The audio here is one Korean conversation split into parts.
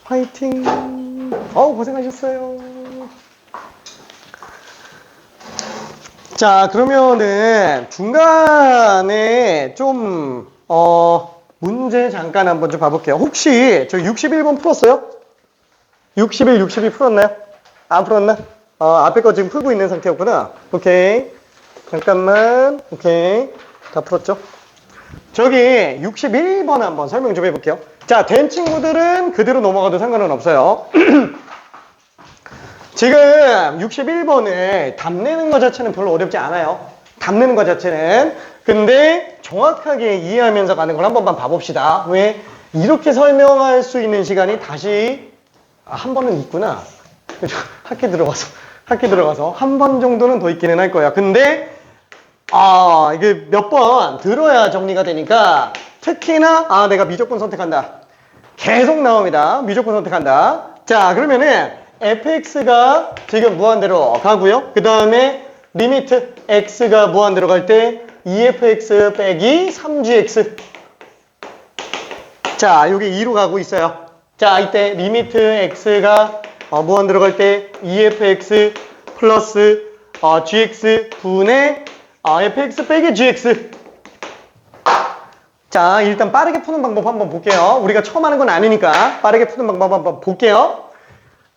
화이팅. 고생하셨어요. 자, 그러면은 중간에 좀 문제 잠깐 한번 좀 봐볼게요. 혹시 저 61번 풀었어요? 61, 62 풀었나요? 안 풀었나? 앞에 거 지금 풀고 있는 상태였구나. 오케이. 잠깐만. 오케이. 다 풀었죠? 저기 61번 한번 설명 좀 해볼게요. 자, 된 친구들은 그대로 넘어가도 상관은 없어요. 지금 61번을 답내는 것 자체는 별로 어렵지 않아요. 답내는 것 자체는. 근데 정확하게 이해하면서 가는 걸 한 번만 봐봅시다. 왜? 이렇게 설명할 수 있는 시간이 다시 한 번은 있구나. 학교 들어가서 한 번 정도는 더 있기는 할 거야. 근데 이게 몇 번 들어야 정리가 되니까 특히나 내가 미적분 선택한다. 계속 나옵니다. 미적분 선택한다. 자, 그러면은 fx가 지금 무한대로 가고요. 그 다음에 리미트 x가 무한대로 갈 때 2fx 빼기 3gx. 자, 여기 2로 가고 있어요. 자, 이때 리미트 x가 무한대로 갈 때 2fx 플러스 gx 분의 fx 빼기 gx. 자, 일단 빠르게 푸는 방법 한번 볼게요. 우리가 처음 하는 건 아니니까 빠르게 푸는 방법 한번 볼게요.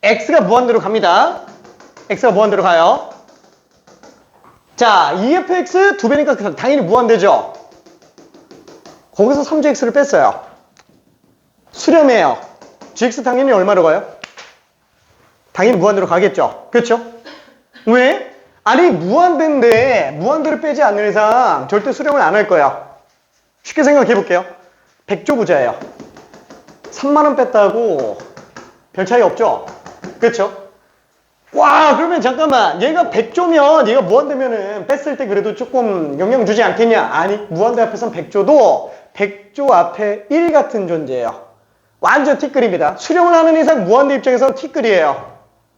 x가 무한대로 갑니다. x가 무한대로 가요. 자, 2fx 2배니까 당연히 무한대죠. 거기서 3gx를 뺐어요. 수렴해요. gx 당연히 얼마로 가요? 당연히 무한대로 가겠죠. 그렇죠? 왜? 아니, 무한대인데 무한대를 빼지 않는 이상 절대 수렴을 안 할 거야. 쉽게 생각해 볼게요. 100조 부자예요. 3만 원 뺐다고 별 차이 없죠? 그렇죠? 와, 그러면 잠깐만, 얘가 100조면 얘가 무한대면은 뺐을 때 그래도 조금 영향 주지 않겠냐? 아니, 무한대 앞에선 100조도 100조 앞에 1 같은 존재예요. 완전 티끌입니다. 수렴을 하는 이상 무한대 입장에서는 티끌이에요.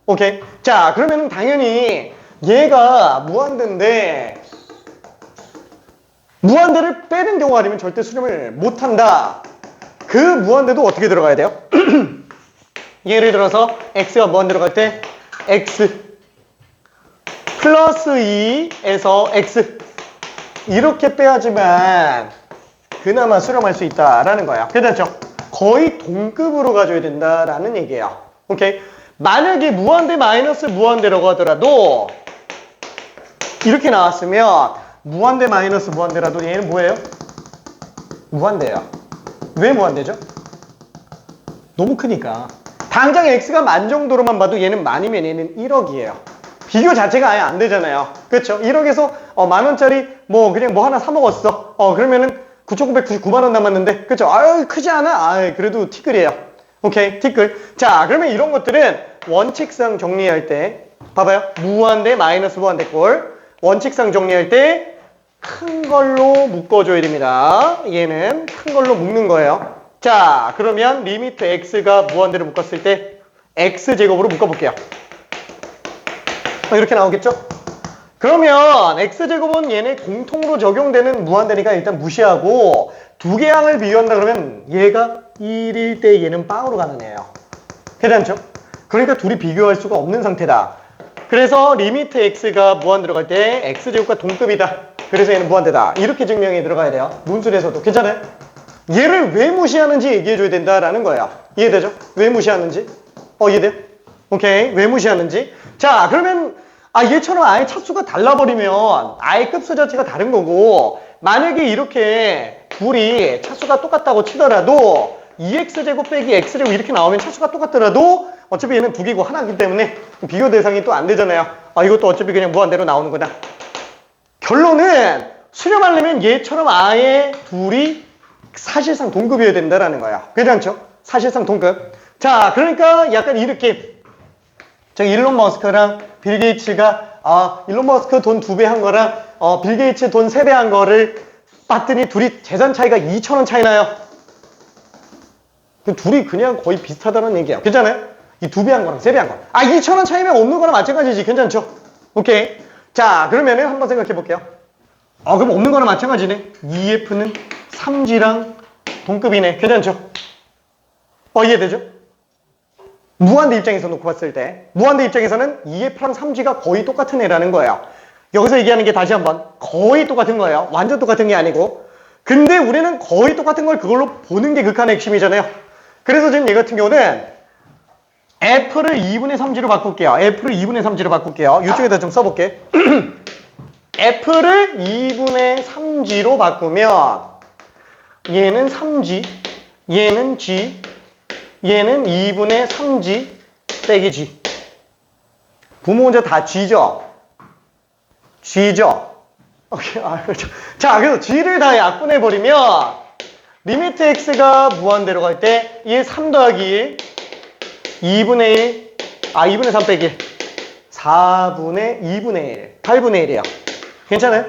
오케이? 자, 그러면 당연히 얘가 무한대인데 무한대를 빼는 경우가 아니면 절대 수렴을 못한다. 그 무한대도 어떻게 들어가야 돼요? 예를 들어서 x가 무한대로 갈 때 x 플러스 2에서 x 이렇게 빼야지만 그나마 수렴할 수 있다라는 거예요. 괜찮죠? 거의 동급으로 가져야 된다라는 얘기예요. 오케이? 만약에 무한대 마이너스 무한대라고 하더라도 이렇게 나왔으면 무한대 마이너스 무한대라도 얘는 뭐예요? 무한대예요. 왜 무한대죠? 너무 크니까. 당장 x가 만 정도로만 봐도 얘는 만이면 얘는 1억이에요. 비교 자체가 아예 안 되잖아요. 그렇죠? 1억에서 만원짜리 그냥 하나 사 먹었어. 그러면은 9,999만 원 남았는데, 그렇죠? 아유, 크지 않아? 그래도 티끌이에요. 오케이, 티끌. 자, 그러면 이런 것들은 원칙상 정리할 때 봐봐요. 무한대 마이너스 무한대 꼴. 원칙상 정리할 때 큰 걸로 묶어줘야 됩니다. 얘는 큰 걸로 묶는 거예요. 자, 그러면 리미트 x가 무한대로 묶었을 때 x제곱으로 묶어볼게요. 이렇게 나오겠죠? 그러면 x제곱은 얘네 공통으로 적용되는 무한대니까 일단 무시하고 두 개 항을 비교한다 그러면 얘가 1일 때 얘는 빵으로 가는 애예요. 괜찮죠? 그러니까 둘이 비교할 수가 없는 상태다. 그래서 리미트 x가 무한대로 갈 때 x제곱과 동급이다. 그래서 얘는 무한대다. 이렇게 증명이 들어가야 돼요. 문술에서도. 괜찮아요? 얘를 왜 무시하는지 얘기해줘야 된다라는 거예요. 이해되죠? 왜 무시하는지? 이해돼요? 오케이. 왜 무시하는지? 자, 그러면 얘처럼 아예 차수가 달라버리면 아예 급수 자체가 다른 거고, 만약에 이렇게 둘이 차수가 똑같다고 치더라도 2x제곱 빼기 x제곱 이렇게 나오면 차수가 똑같더라도 어차피 얘는 두 개고 하나이기 때문에 비교 대상이 또 안 되잖아요. 이것도 어차피 그냥 무한대로 나오는 거다. 결론은 수렴하려면 얘처럼 아예 둘이 사실상 동급이어야 된다라는 거야. 괜찮죠? 사실상 동급. 자, 그러니까 약간 이 느낌. 저기 일론 머스크랑 빌 게이츠가 일론 머스크 돈 2배 한 거랑 빌 게이츠 돈 3배 한 거를 봤더니 둘이 재산 차이가 2,000원 차이 나요. 둘이 그냥 거의 비슷하다는 얘기야. 괜찮아요? 이 2배 한 거랑 3배 한 거. 2,000원 차이면 없는 거랑 마찬가지지. 괜찮죠? 오케이. 자, 그러면은 한번 생각해 볼게요. 그럼 없는 거랑 마찬가지네. 2F는 3G랑 동급이네. 괜찮죠? 이해되죠? 무한대 입장에서 놓고 봤을 때 무한대 입장에서는 2F랑 3G가 거의 똑같은 애라는 거예요. 여기서 얘기하는 게 다시 한번 거의 똑같은 거예요. 완전 똑같은 게 아니고. 근데 우리는 거의 똑같은 걸 그걸로 보는 게 극한의 핵심이잖아요. 그래서 지금 얘 같은 경우는 F를 2분의 3G로 바꿀게요. F를 2분의 3G로 바꿀게요. 이쪽에다 좀 써볼게. F를 2분의 3G로 바꾸면 얘는 3G, 얘는 G, 얘는 2분의 3G 빼기 G. 부모 혼자 다 G죠? G죠? 오케이, 그렇죠. 자, 그래서 G를 다 약분해버리면 리미트 X가 무한대로 갈 때 얘 3 더하기 2분의 1, 2분의 3 빼기 1, 4분의 2분의 1, 8분의 1이에요. 괜찮아요?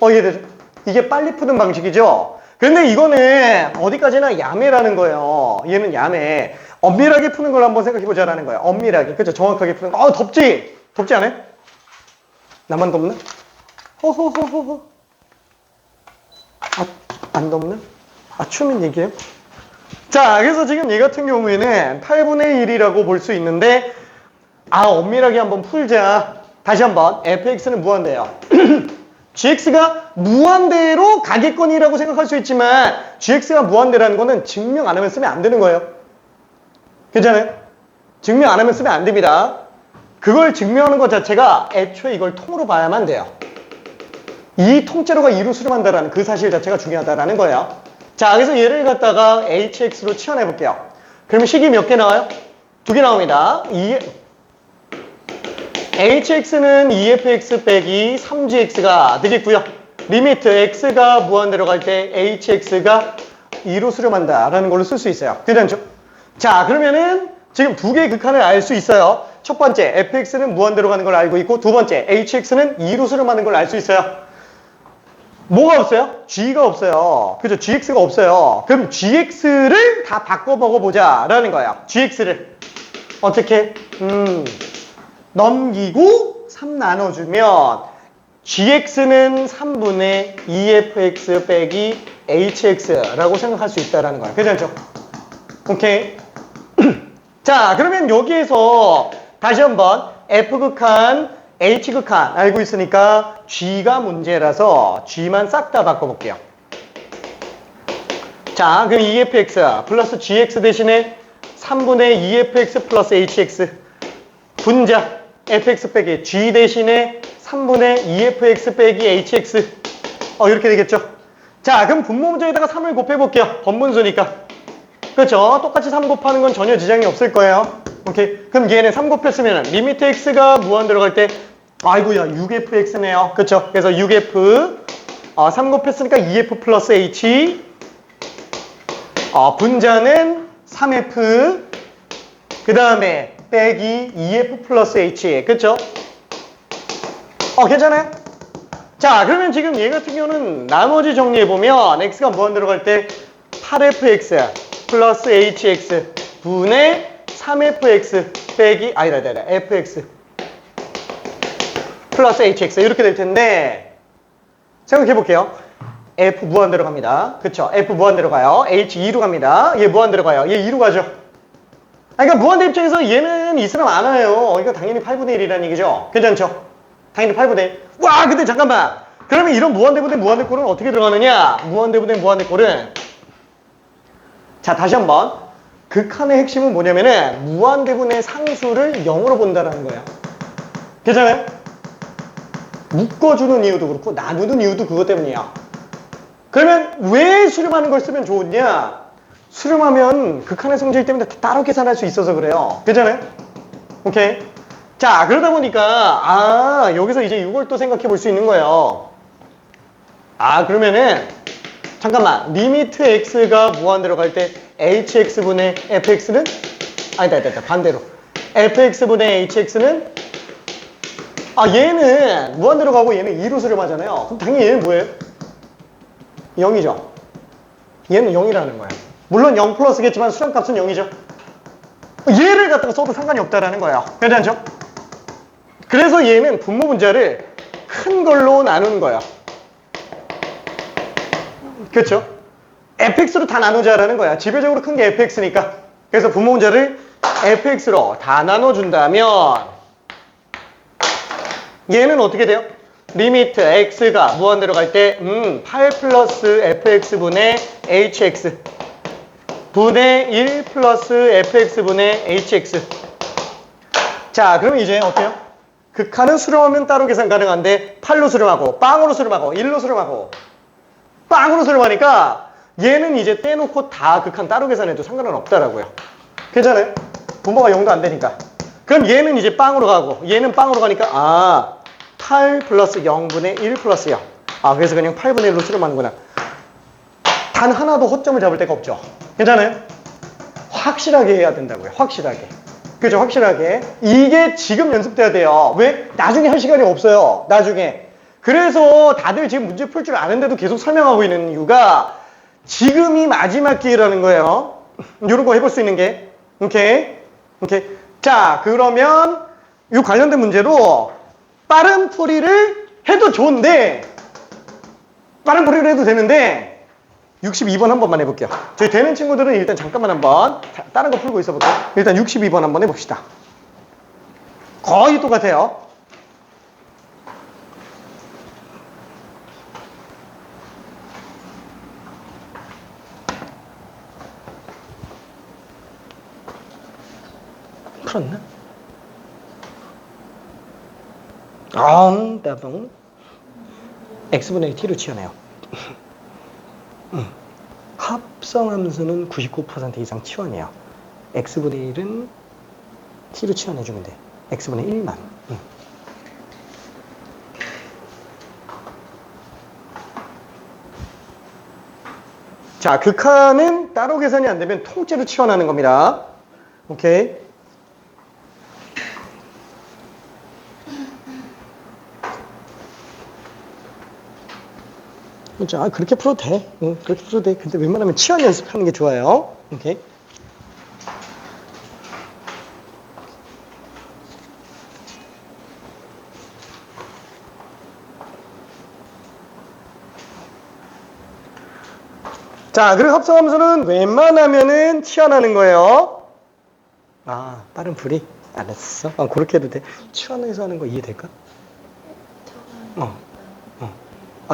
이해되죠? 이게 빨리 푸는 방식이죠? 근데 이거는 어디까지나 야매라는 거예요. 얘는 야매. 엄밀하게 푸는 걸 한번 생각해보자라는 거예요. 엄밀하게. 그죠? 정확하게 푸는 거. 덥지? 덥지 않아요? 나만 덥나? 호호호호호. 안 덥나? 추우면 얘기해요. 자, 그래서 지금 얘 같은 경우에는 8분의 1이라고 볼 수 있는데, 엄밀하게 한번 풀자. 다시 한번. fx는 무한대예요. gx가 무한대로 가겠거니라고 생각할 수 있지만, gx가 무한대라는 거는 증명 안 하면 쓰면 안 되는 거예요. 괜찮아요? 증명 안 하면 쓰면 안 됩니다. 그걸 증명하는 것 자체가 애초에 이걸 통으로 봐야만 돼요. 이 통째로가 2로 수렴한다라는 그 사실 자체가 중요하다라는 거예요. 자, 그래서 얘를 갖다가 hx로 치환해 볼게요. 그러면 식이 몇 개 나와요? 2개 나옵니다. hx는 2fx 빼기 3gx가 되겠고요. 리미트 x가 무한대로 갈 때 hx가 2로 수렴한다라는 걸로 쓸 수 있어요. 괜찮죠? 자, 그러면은 지금 두 개의 극한을 알 수 있어요. 첫 번째, fx는 무한대로 가는 걸 알고 있고, 두 번째, hx는 2로 수렴하는 걸 알 수 있어요. 뭐가 없어요? g가 없어요. 그죠? gx가 없어요. 그럼 gx를 다 바꿔 먹어보자 라는 거예요. gx를 어떻게? 넘기고 3 나눠주면 gx는 3분의 2fx 빼기 hx라고 생각할 수 있다는 거예요. 괜찮죠? 오케이. 자, 그러면 여기에서 다시 한번 f극한 h극한 알고 있으니까 g가 문제라서 g만 싹 다 바꿔볼게요. 자, 그럼 2fx 플러스 gx 대신에 3분의 2fx 플러스 hx 분자 fx 빼기 g 대신에 3분의 2fx 빼기 hx 이렇게 되겠죠. 자, 그럼 분모 문제에다가 3을 곱해볼게요. 번분수니까. 그렇죠? 똑같이 3 곱하는 건 전혀 지장이 없을 거예요. 오케이. 그럼 얘는 3 곱했으면 리미트 x가 무한대로 갈 때 아이고야 6fx네요. 그렇죠? 그래서 6f 3 곱했으니까 2f 플러스 h 분자는 3f 그 다음에 빼기 2f 플러스 h 그렇죠? 괜찮아요? 자, 그러면 지금 얘 같은 경우는 나머지 정리해보면 x가 무한대로 갈 때 8fx 플러스 hx 분의 3fx 빼기 fx 플러스 hx 이렇게 될 텐데 생각해 볼게요. f 무한대로 갑니다. 그쵸? f 무한대로 가요. h 2로 갑니다. 얘 무한대로 가요. 얘 2로 가죠. 그러니까 무한대 입장에서 얘는 있으면 안 와요. 이거 당연히 8분의 1이라는 얘기죠. 괜찮죠? 당연히 8분의 1. 와, 근데 잠깐만. 그러면 이런 무한대분의 무한대꼴은 어떻게 들어가느냐? 무한대분의 무한대꼴은 자, 다시 한번. 극한의 핵심은 뭐냐면은 무한대분의 상수를 0으로 본다라는 거예요. 괜찮아요? 묶어주는 이유도 그렇고 나누는 이유도 그것 때문이야. 그러면 왜 수렴하는 걸 쓰면 좋으냐? 수렴하면 극한의 성질 때문에 따로 계산할 수 있어서 그래요. 괜찮아요? 오케이. 자, 그러다 보니까 여기서 이제 이걸 또 생각해 볼 수 있는 거예요. 그러면은 잠깐만, 리미트 x가 무한대로 갈 때 hx분의 fx는 아니다 반대로 fx분의 hx는 얘는 무한대로 가고 얘는 2로 수렴하잖아요. 그럼 당연히 얘는 뭐예요? 0이죠. 얘는 0이라는 거야. 물론 0 플러스겠지만 수렴값은 0이죠. 얘를 갖다가 써도 상관이 없다라는 거예요. 괜찮죠? 그래서 얘는 분모 분자를 큰 걸로 나누는 거예요. 그렇죠? fx로 다 나누자라는 거야. 지배적으로 큰 게 fx니까. 그래서 분모문자를 fx로 다 나눠준다면 얘는 어떻게 돼요? 리미트 x가 무한대로 갈 때 8 플러스 fx분의 hx 분의 1 플러스 fx분의 hx. 자, 그럼 이제 어때요? 극한은 수렴하면 따로 계산 가능한데 8로 수렴하고 빵으로 수렴하고 1로 수렴하고 빵으로 수렴하니까 얘는 이제 떼놓고 다 극한 따로 계산해도 상관은 없다라고요. 괜찮아요? 분모가 0도 안 되니까. 그럼 얘는 이제 빵으로 가고 얘는 빵으로 가니까 8 플러스 0분의 1 플러스 0. 그래서 그냥 8분의 1로 수렴하는구나. 단 하나도 허점을 잡을 데가 없죠. 괜찮아요? 확실하게 해야 된다고요. 확실하게. 그죠? 확실하게. 이게 지금 연습돼야 돼요. 왜? 나중에 할 시간이 없어요. 나중에. 그래서 다들 지금 문제 풀 줄 아는데도 계속 설명하고 있는 이유가 지금이 마지막 기회라는 거예요. 이런 거 해볼 수 있는 게. 오케이? 자, 그러면 이 관련된 문제로 빠른 풀이를 해도 좋은데 빠른 풀이를 해도 되는데 62번 한 번만 해볼게요. 저희 되는 친구들은 일단 잠깐만 한번 다른 거 풀고 있어 볼게요. 일단 62번 한번 해봅시다. 거의 똑같아요. 풀었나? 답은 x분의 1 t로 치워내요. 합성함수는 99% 이상 치워내요. x분의 1은 t로 치워내주면 돼. x분의 1만. 자, 극한은 따로 계산이 안 되면 통째로 치워내는 겁니다. 오케이. 자, 그렇게 풀어도 돼. 그렇게 풀어도 돼. 근데 웬만하면 치환 연습하는 게 좋아요. 오케이. 자, 그리고 합성함수는 웬만하면은 치환하는 거예요. 빠른 풀이? 알았어. 그렇게 해도 돼. 치환해서 하는 거 이해될까?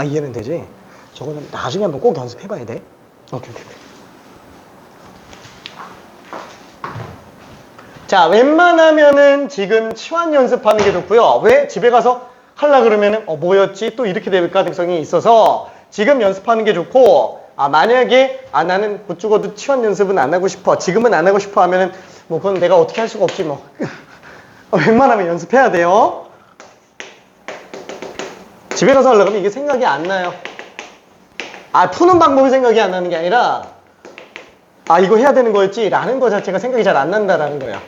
이해는 되지? 저거는 나중에 한번 꼭 연습해봐야 돼. 오케이. 자, 웬만하면은 지금 치환 연습하는 게 좋고요. 왜? 집에 가서 하려 그러면은 뭐였지? 또 이렇게 될 가능성이 있어서 지금 연습하는 게 좋고, 만약에 나는 못 죽어도 치환 연습은 안 하고 싶어. 지금은 안 하고 싶어 하면은 그건 내가 어떻게 할 수가 없지 뭐. 웬만하면 연습해야 돼요. 집에 가서 하려고 하면 이게 생각이 안 나요. 푸는 방법이 생각이 안 나는 게 아니라 이거 해야 되는 거였지 라는 거 자체가 생각이 잘 안 난다라는 거야.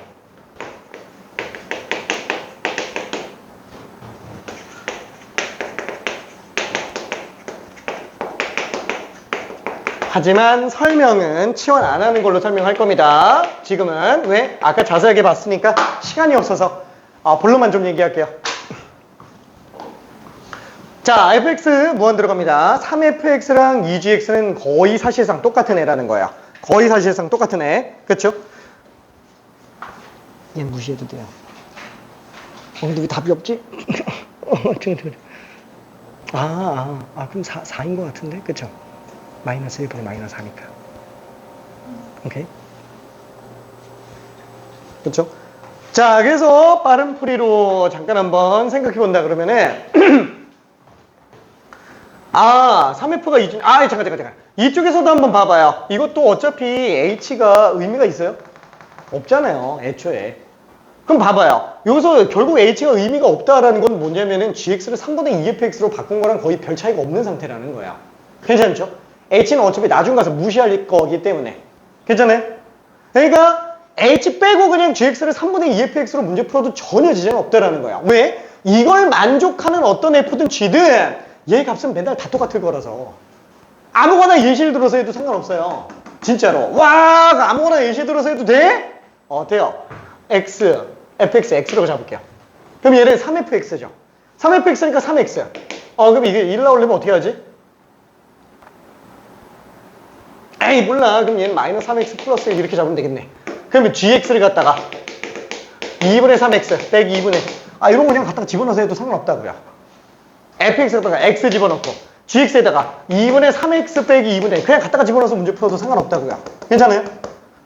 하지만 설명은 치환 안 하는 걸로 설명할 겁니다. 지금은 왜? 아까 자세하게 봤으니까 시간이 없어서 본론만 좀 얘기할게요. 자, fx 무한 들어갑니다. 3fx랑 2gx는 거의 사실상 똑같은 애라는 거야. 거의 사실상 똑같은 애. 그쵸? 얘는 무시해도 돼요. 근데 왜 답이 없지? 그럼 4인 것 같은데? 그쵸? 마이너스 1분의 마이너스 4니까. 오케이? 그쵸? 자, 그래서 빠른 풀이로 잠깐 한번 생각해 본다 그러면은 3F가 잠깐. 이쪽에서도 한번 봐봐요. 이것도 어차피 H가 의미가 있어요? 없잖아요, 애초에. 그럼 봐봐요. 여기서 결국 H가 의미가 없다라는 건 뭐냐면은 GX를 3분의 2fx로 바꾼 거랑 거의 별 차이가 없는 상태라는 거야. 괜찮죠? H는 어차피 나중 가서 무시할 거기 때문에. 괜찮아요? 그러니까 H 빼고 그냥 GX를 3분의 2fx로 문제 풀어도 전혀 지장이 없다라는 거야. 왜? 이걸 만족하는 어떤 F든 G든 얘 값은 맨날 다 똑같을 거라서 아무거나 예시를 들어서 해도 상관없어요. 진짜로. 아무거나 예시 들어서 해도 돼? 돼요. x, fx, x라고 잡을게요. 그럼 얘는 3fx죠. 3fx니까 3x. 그럼 이게 1 나오려면 어떻게 하지? 에이 몰라. 그럼 얘는 마이너스 3x 플러스 1 이렇게 잡으면 되겠네. 그러면 gx를 갖다가 2분의 3x 빼기 2분의 이런 거 그냥 갖다가 집어넣어서 해도 상관없다고요. fx에다가 x 집어넣고 gx에다가 2분의 3x 빼기 2분의 그냥 갖다가 집어넣어서 문제 풀어도 상관없다고요. 괜찮아요?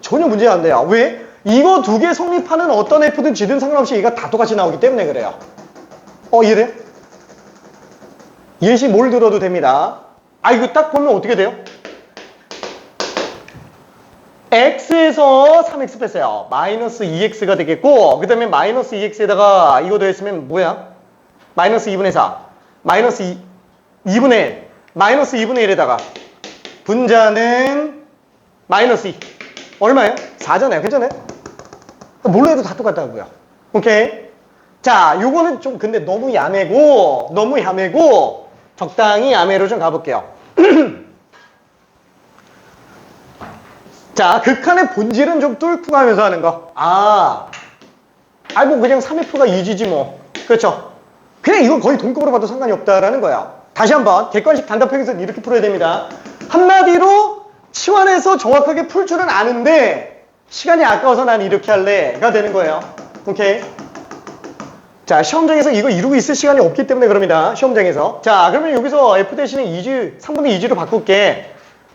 전혀 문제 안 돼요. 왜? 이거 두 개 성립하는 어떤 f든 g든 상관없이 얘가 다 똑같이 나오기 때문에 그래요. 이해돼요? 예시 뭘 들어도 됩니다. 이거 딱 보면 어떻게 돼요? x에서 3x 뺐어요. 마이너스 2x가 되겠고 그 다음에 마이너스 2x에다가 이거 더했으면 뭐야? 마이너스 2분의 4 마이너스 2분의 1 마이너스 2분의 1에다가 분자는 마이너스 2 얼마예요? 4잖아요. 괜찮아요? 뭘로 해도 다 똑같다고요. 오케이? 자, 요거는 좀 근데 너무 야매고 적당히 야매로 좀 가볼게요. 자, 극한의 본질은 좀 뚫고 가면서 하는 거. 뭐 그냥 3f가 2g지 뭐. 그렇죠? 그냥 이건 거의 동급으로 봐도 상관이 없다라는 거야. 다시 한번 객관식 단답형에서는 이렇게 풀어야 됩니다. 한마디로 치환해서 정확하게 풀 줄은 아는데 시간이 아까워서 난 이렇게 할래가 되는 거예요. 오케이? 자, 시험장에서 이거 이루고 있을 시간이 없기 때문에 그럽니다. 시험장에서. 자, 그러면 여기서 f 대신에 2g, 3분의 2g로 바꿀게.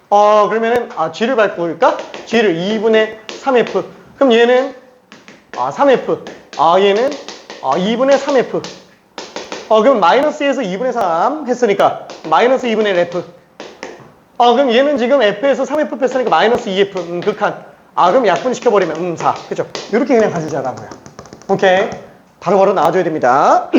그러면은 g를 바꿀까? g를 2분의 3f. 그럼 얘는 3f. 얘는 2분의 3f. 그럼 마이너스에서 2분의 3 했으니까 마이너스 2분의 1f. 그럼 얘는 지금 f에서 3f 뺐으니까 마이너스 2f. 극한. 그럼 약분시켜버리면 4. 그죠? 이렇게 그냥 가주자라고요. 오케이. 바로바로 나와줘야 됩니다.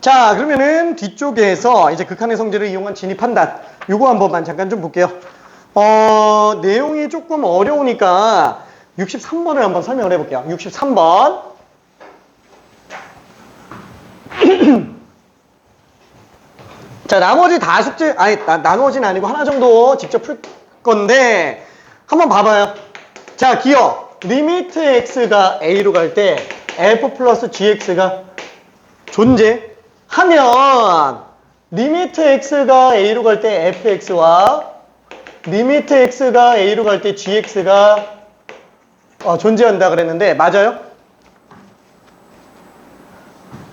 자, 그러면은 뒤쪽에서 이제 극한의 성질을 이용한 진입 판단. 요거 한 번만 잠깐 좀 볼게요. 내용이 조금 어려우니까 63번을 한번 설명을 해볼게요. 63번. 자, 나머지 다 숙제, 나머지는 아니고 하나 정도 직접 풀 건데, 한번 봐봐요. 자, 기억. 리미트 x가 a로 갈 때 f 플러스 gx가 존재하면, 리미트 x가 a로 갈 때 fx와 리미트 x가 a로 갈 때 gx가 존재한다 그랬는데, 맞아요?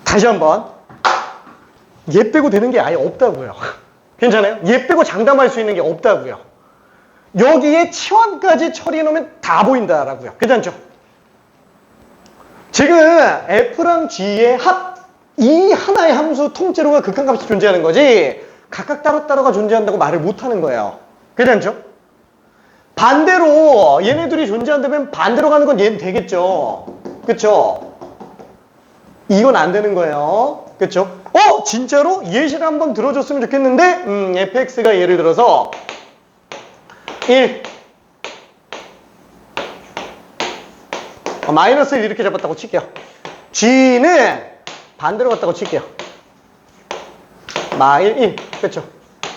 다시 한번. 얘 빼고 되는 게 아예 없다고요. 괜찮아요? 얘 빼고 장담할 수 있는 게 없다고요. 여기에 치환까지 처리해 놓으면 다 보인다라고요. 괜찮죠? 지금 f랑 g의 합, 이 하나의 함수 통째로가 극한값이 존재하는 거지 각각 따로따로가 존재한다고 말을 못하는 거예요. 괜찮죠? 반대로 얘네들이 존재한다면 반대로 가는 건 얘는 되겠죠. 그쵸? 이건 안 되는 거예요. 그쵸? 진짜로? 예시를 한번 들어줬으면 좋겠는데 fx가 예를 들어서 1 마이너스 1 이렇게 잡았다고 칠게요. g는 반대로 갔다고 칠게요. 마일 1 그쵸?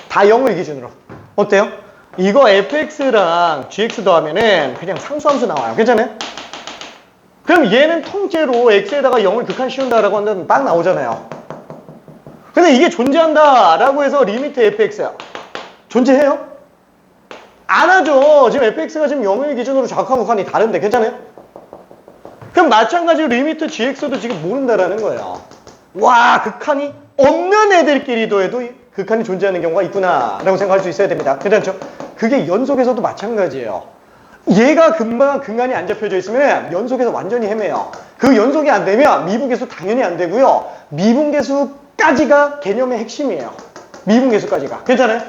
다 0을 기준으로. 어때요? 이거 fx랑 gx 더하면은 그냥 상수함수 나와요. 괜찮아요? 그럼 얘는 통째로 x에다가 0을 극한 씌운다라고 한다면 딱 나오잖아요. 근데 이게 존재한다라고 해서 리미트 fx야. 존재해요? 안 하죠. 지금 fx가 지금 0을 기준으로 좌극한 극한이 다른데 괜찮아요? 그럼 마찬가지로 리미트 gx도 지금 모른다라는 거예요. 와, 극한이 없는 애들끼리도 해도 극한이 존재하는 경우가 있구나 라고 생각할 수 있어야 됩니다. 괜찮죠? 그게 연속에서도 마찬가지예요. 얘가 금방 근간이 안 잡혀져 있으면 연속에서 완전히 헤매요. 그 연속이 안 되면 미분계수 당연히 안 되고요. 미분계수까지가 개념의 핵심이에요. 미분계수까지가. 괜찮아요?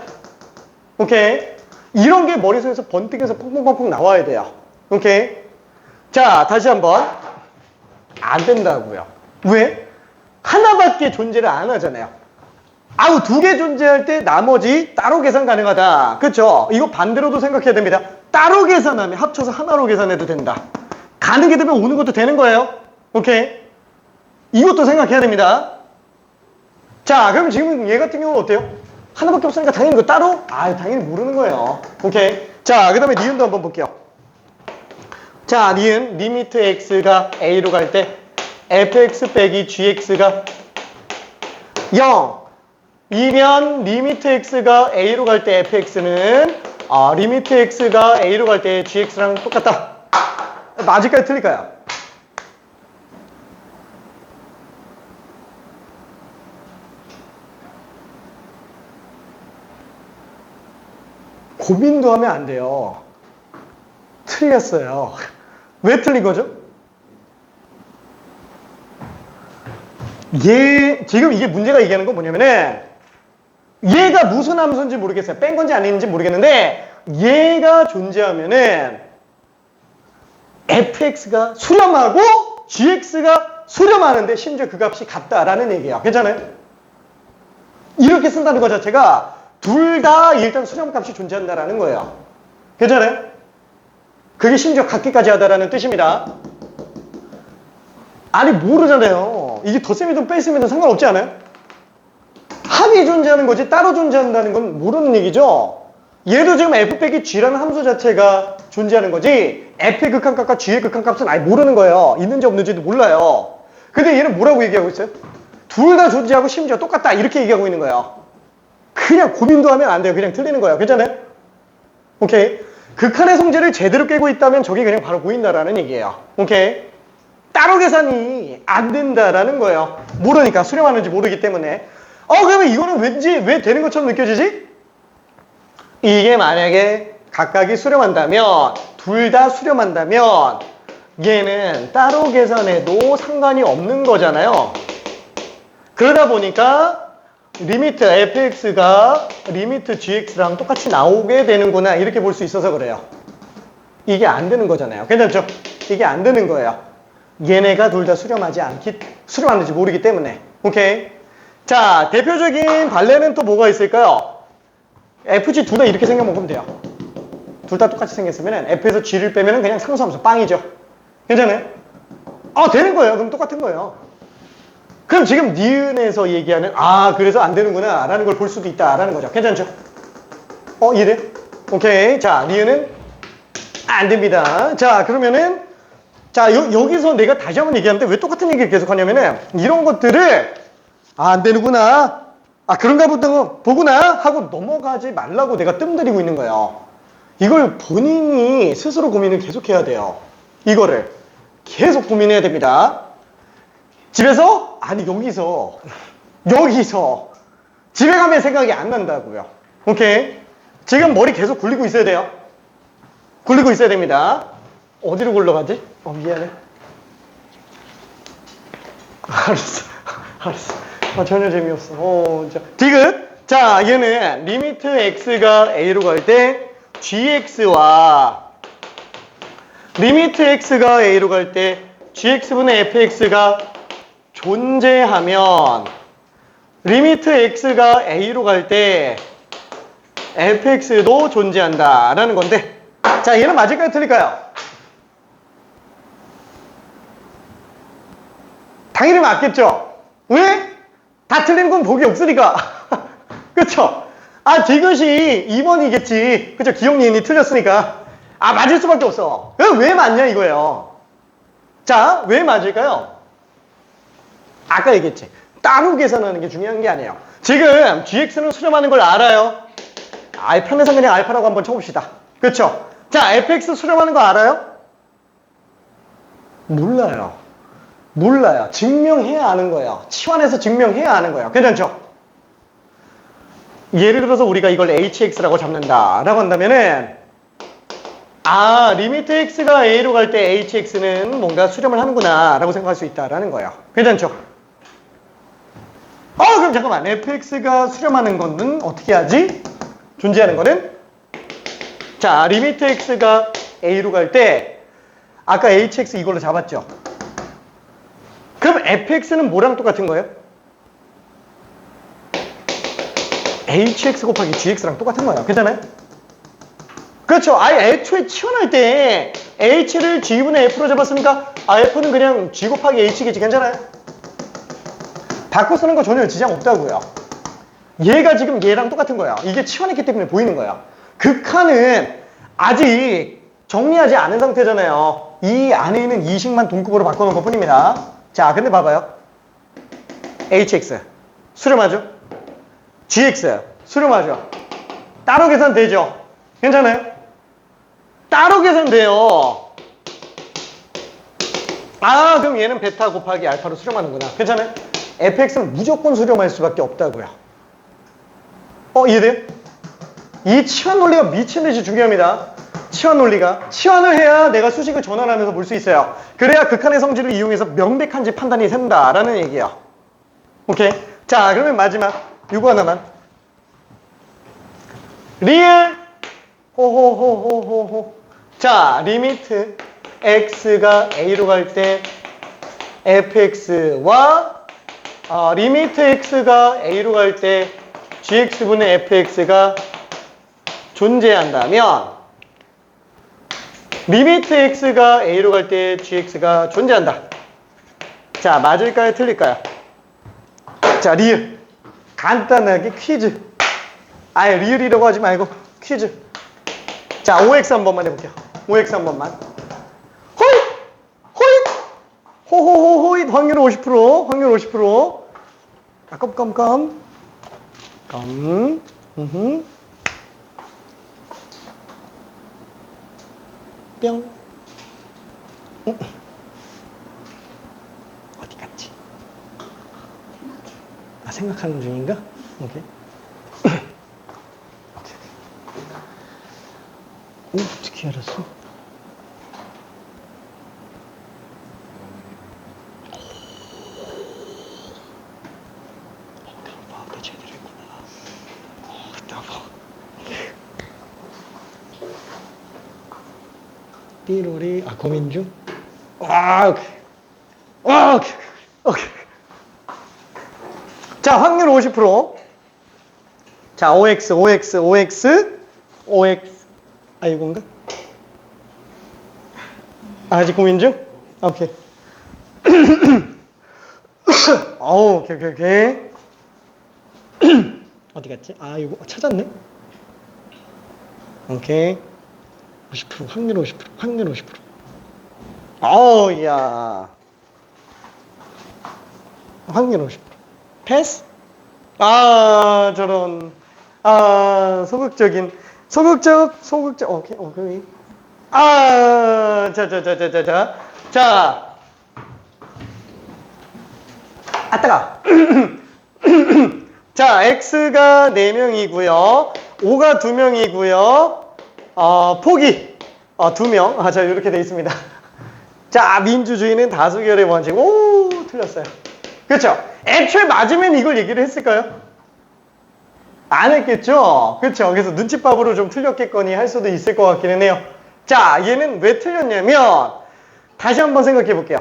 오케이. 이런 게 머릿속에서 번뜩해서 펑펑펑펑 나와야 돼요. 오케이. 자, 다시 한번. 안 된다고요. 왜? 하나밖에 존재를 안 하잖아요. 두 개 존재할 때 나머지 따로 계산 가능하다. 그쵸? 이거 반대로도 생각해야 됩니다. 따로 계산하면 합쳐서 하나로 계산해도 된다. 가는 게 되면 오는 것도 되는 거예요. 오케이? 이것도 생각해야 됩니다. 자, 그럼 지금 얘 같은 경우는 어때요? 하나밖에 없으니까 당연히 이거 따로? 당연히 모르는 거예요. 오케이? 자, 그 다음에 니은도 한번 볼게요. 자, 니은 리미트 x가 a로 갈 때 fx 빼기 gx가 0 이면 리미트 x가 a로 갈 때 fx는 리미트 x가 a로 갈 때 gx랑 똑같다. 맞을까요? 틀릴까요? 고민도 하면 안 돼요. 틀렸어요. 왜 틀린 거죠? 지금 이게 문제가 얘기하는 건 뭐냐면은 얘가 무슨 함수인지 모르겠어요. 뺀 건지 아닌지 모르겠는데 얘가 존재하면은 fx가 수렴하고 gx가 수렴하는데 심지어 그 값이 같다라는 얘기예요. 괜찮아요? 이렇게 쓴다는 것 자체가 둘 다 일단 수렴값이 존재한다라는 거예요. 괜찮아요? 그게 심지어 같기까지 하다라는 뜻입니다. 아니 모르잖아요. 이게 덧셈이든 뺄셈이든 상관없지 않아요? 합이 존재하는 거지 따로 존재한다는 건 모르는 얘기죠. 얘도 지금 f 빼기 g라는 함수 자체가 존재하는 거지 f의 극한값과 g의 극한값은 아예 모르는 거예요. 있는지 없는지도 몰라요. 근데 얘는 뭐라고 얘기하고 있어요? 둘 다 존재하고 심지어 똑같다 이렇게 얘기하고 있는 거예요. 그냥 고민도 하면 안 돼요. 그냥 틀리는 거예요. 괜찮아요? 오케이. 극한의 성질을 제대로 깨고 있다면 저게 그냥 바로 보인다라는 얘기예요. 오케이. 따로 계산이 안 된다라는 거예요. 모르니까 수렴하는지 모르기 때문에. 그러면 이거는 왠지 왜 되는 것처럼 느껴지지? 이게 만약에 각각이 수렴한다면 둘 다 수렴한다면 얘는 따로 계산해도 상관이 없는 거잖아요. 그러다 보니까 리미트 fx가 리미트 gx랑 똑같이 나오게 되는구나 이렇게 볼 수 있어서 그래요. 이게 안 되는 거잖아요. 괜찮죠? 이게 안 되는 거예요. 얘네가 둘 다 수렴하는지 모르기 때문에. 오케이. 자, 대표적인 발레는 또 뭐가 있을까요? fg 둘 다 이렇게 생겨먹으면 돼요. 둘 다 똑같이 생겼으면 f에서 g를 빼면 그냥 상수함수 빵이죠. 괜찮아요? 되는 거예요. 그럼 똑같은 거예요. 그럼 지금 니은에서 얘기하는 그래서 안 되는구나 라는 걸 볼 수도 있다라는 거죠. 괜찮죠? 이래? 오케이. 자, 니은은 안 됩니다. 자, 그러면은 자, 여기서 내가 다시 한번 얘기하는데 왜 똑같은 얘기를 계속 하냐면은 이런 것들을 안 되는구나 그런가 보구나 하고 넘어가지 말라고 내가 뜸들이고 있는 거예요. 이걸 본인이 스스로 고민을 계속 해야 돼요. 이거를 계속 고민해야 됩니다. 집에서? 아니 여기서 집에 가면 생각이 안 난다고요. 오케이. 지금 머리 계속 굴리고 있어야 돼요. 굴리고 있어야 됩니다. 어디로 굴러가지? 미안해. 알았어. 전혀 재미없어. 디귿. 자, 얘는 리미트 x가 a로 갈 때 gx와 리미트 x가 a로 갈 때 gx분의 fx가 존재하면 리미트 x가 a로 갈 때 fx도 존재한다 라는 건데 자, 얘는 맞을까요? 틀릴까요? 당연히 맞겠죠? 왜? 다 틀린 건 복이 없으니까. 그쵸? 디귿이 2번이겠지. 그쵸? 기억니은이 틀렸으니까. 맞을 수밖에 없어. 왜 맞냐 이거예요. 자, 왜 맞을까요? 아까 얘기했지. 따로 계산하는 게 중요한 게 아니에요. 지금 gx는 수렴하는 걸 알아요. 편해서 그냥 알파라고 한번 쳐봅시다. 그쵸? 자, fx 수렴하는 거 알아요? 몰라요. 증명해야 아는 거예요. 치환해서 증명해야 아는 거예요. 괜찮죠? 예를 들어서 우리가 이걸 hx라고 잡는다 라고 한다면은 리미트 x가 a로 갈 때 hx는 뭔가 수렴을 하는구나 라고 생각할 수 있다라는 거예요. 괜찮죠? 그럼 잠깐만. fx가 수렴하는 거는 어떻게 하지? 존재하는 거는 자, 리미트 x가 a로 갈 때 아까 hx 이걸로 잡았죠? 그럼 fx는 뭐랑 똑같은 거예요? hx 곱하기 gx랑 똑같은 거예요. 괜찮아요? 그렇죠. 애초에 치환할 때 h를 g분의 f로 잡았으니까 f는 그냥 g 곱하기 h겠지. 괜찮아요? 바꿔 쓰는 거 전혀 지장 없다고요. 얘가 지금 얘랑 똑같은 거예요. 이게 치환했기 때문에 보이는 거예요. 극한은 아직 정리하지 않은 상태잖아요. 이 안에 있는 이식만 동급으로 바꿔놓은 것 뿐입니다. 자, 근데 봐봐요. hx 수렴하죠? gx 수렴하죠? 따로 계산되죠? 괜찮아요? 따로 계산돼요. 아, 그럼 얘는 베타 곱하기 알파로 수렴하는구나. 괜찮아요? fx는 무조건 수렴할 수밖에 없다고요. 이해돼요? 이 치환 논리가 미친 듯이 중요합니다. 치환 논리가. 치환을 해야 내가 수식을 전환하면서 볼 수 있어요. 그래야 극한의 성질을 이용해서 명백한지 판단이 된다라는 얘기예요. 오케이? 자, 그러면 마지막 요거 하나만. 리을 호호호호호호. 자, 리미트 x가 a로 갈 때 fx와 리미트 x가 a로 갈 때 gx분의 fx가 존재한다면 리미트 x가 a로 갈 때 gx가 존재한다. 자, 맞을까요? 틀릴까요? 자, 리을. 간단하게 퀴즈. 아예 리을이라고 하지 말고 퀴즈. 자, OX 한 번만 해볼게요. OX 한 번만. 호잇! 호잇! 호호호호잇! 확률 50%. 확률 50%. 깜깜깜. 깜. 뿅. 어디 갔지? 아, 생각하는 중인가? 오케이. 어떻게 알았어? 파악도 제대로 했구나. 띠로리, 고민 중? 오케이. 오케이. 오케이. 자, 확률 50%. 자, OX, OX, OX, OX. 이건가? 아직 고민 중? 오케이. 오케이, 오케이, 오케이. 어디 갔지? 이거 찾았네? 오케이. 50%, 확률 50%, 확률 50%. 야. 확률 50%. 패스? 저런. 소극적. 오케이. 자. 따가. 자, x가 4명이고요. 5가 2명이고요. 폭이 2명. 자, 이렇게 돼 있습니다. 자, 민주주의는 다수결의 원칙. 틀렸어요. 그렇죠? 애초에 맞으면 이걸 얘기를 했을까요? 안 했겠죠? 그렇죠? 그래서 눈칫밥으로 좀 틀렸겠거니 할 수도 있을 것 같기는 해요. 자, 얘는 왜 틀렸냐면 다시 한번 생각해 볼게요.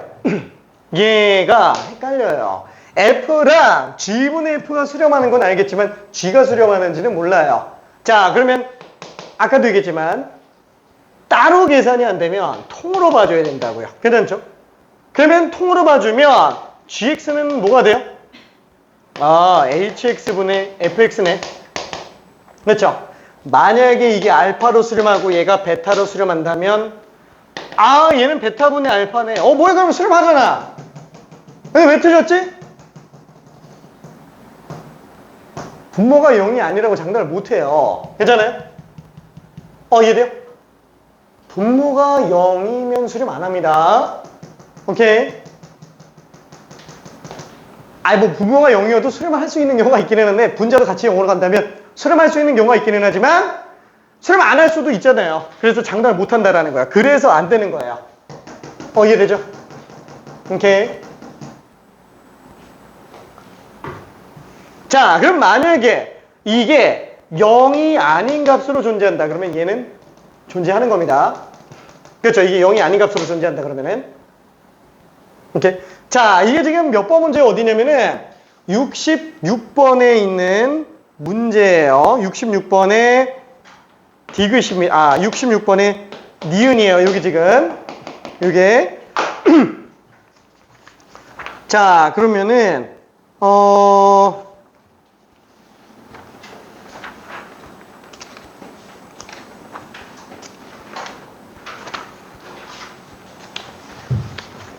얘가 헷갈려요. F랑 G분의 F가 수렴하는 건 알겠지만 G가 수렴하는지는 몰라요. 자, 그러면 아까도 얘기했지만 따로 계산이 안 되면 통으로 봐줘야 된다고요. 괜찮죠? 그러면 통으로 봐주면 GX는 뭐가 돼요? HX분의 FX네. 그렇죠? 만약에 이게 알파로 수렴하고 얘가 베타로 수렴한다면 얘는 베타분의 알파네. 뭐야, 그러면 수렴하잖아. 근데 왜 틀렸지? 분모가 0이 아니라고 장난을 못해요. 괜찮아요? 이해돼요? 분모가 0이면 수렴 안 합니다. 오케이? 뭐 분모가 0이어도 수렴을 할 수 있는 경우가 있기는 한데 분자도 같이 0으로 간다면 수렴할 수 있는 경우가 있기는 하지만 수렴 안 할 수도 있잖아요. 그래서 장담을 못 한다라는 거야. 그래서 안 되는 거예요. 이해되죠? 오케이. 자, 그럼 만약에 이게 0이 아닌 값으로 존재한다. 그러면 얘는 존재하는 겁니다. 그렇죠? 이게 0이 아닌 값으로 존재한다. 그러면은 오케이. 자, 이게 지금 몇 번 문제 어디냐면은 66번에 있는 문제예요. 66번에 디귿입니다. 66번에 니은이에요. 여기 지금 요게 자, 그러면은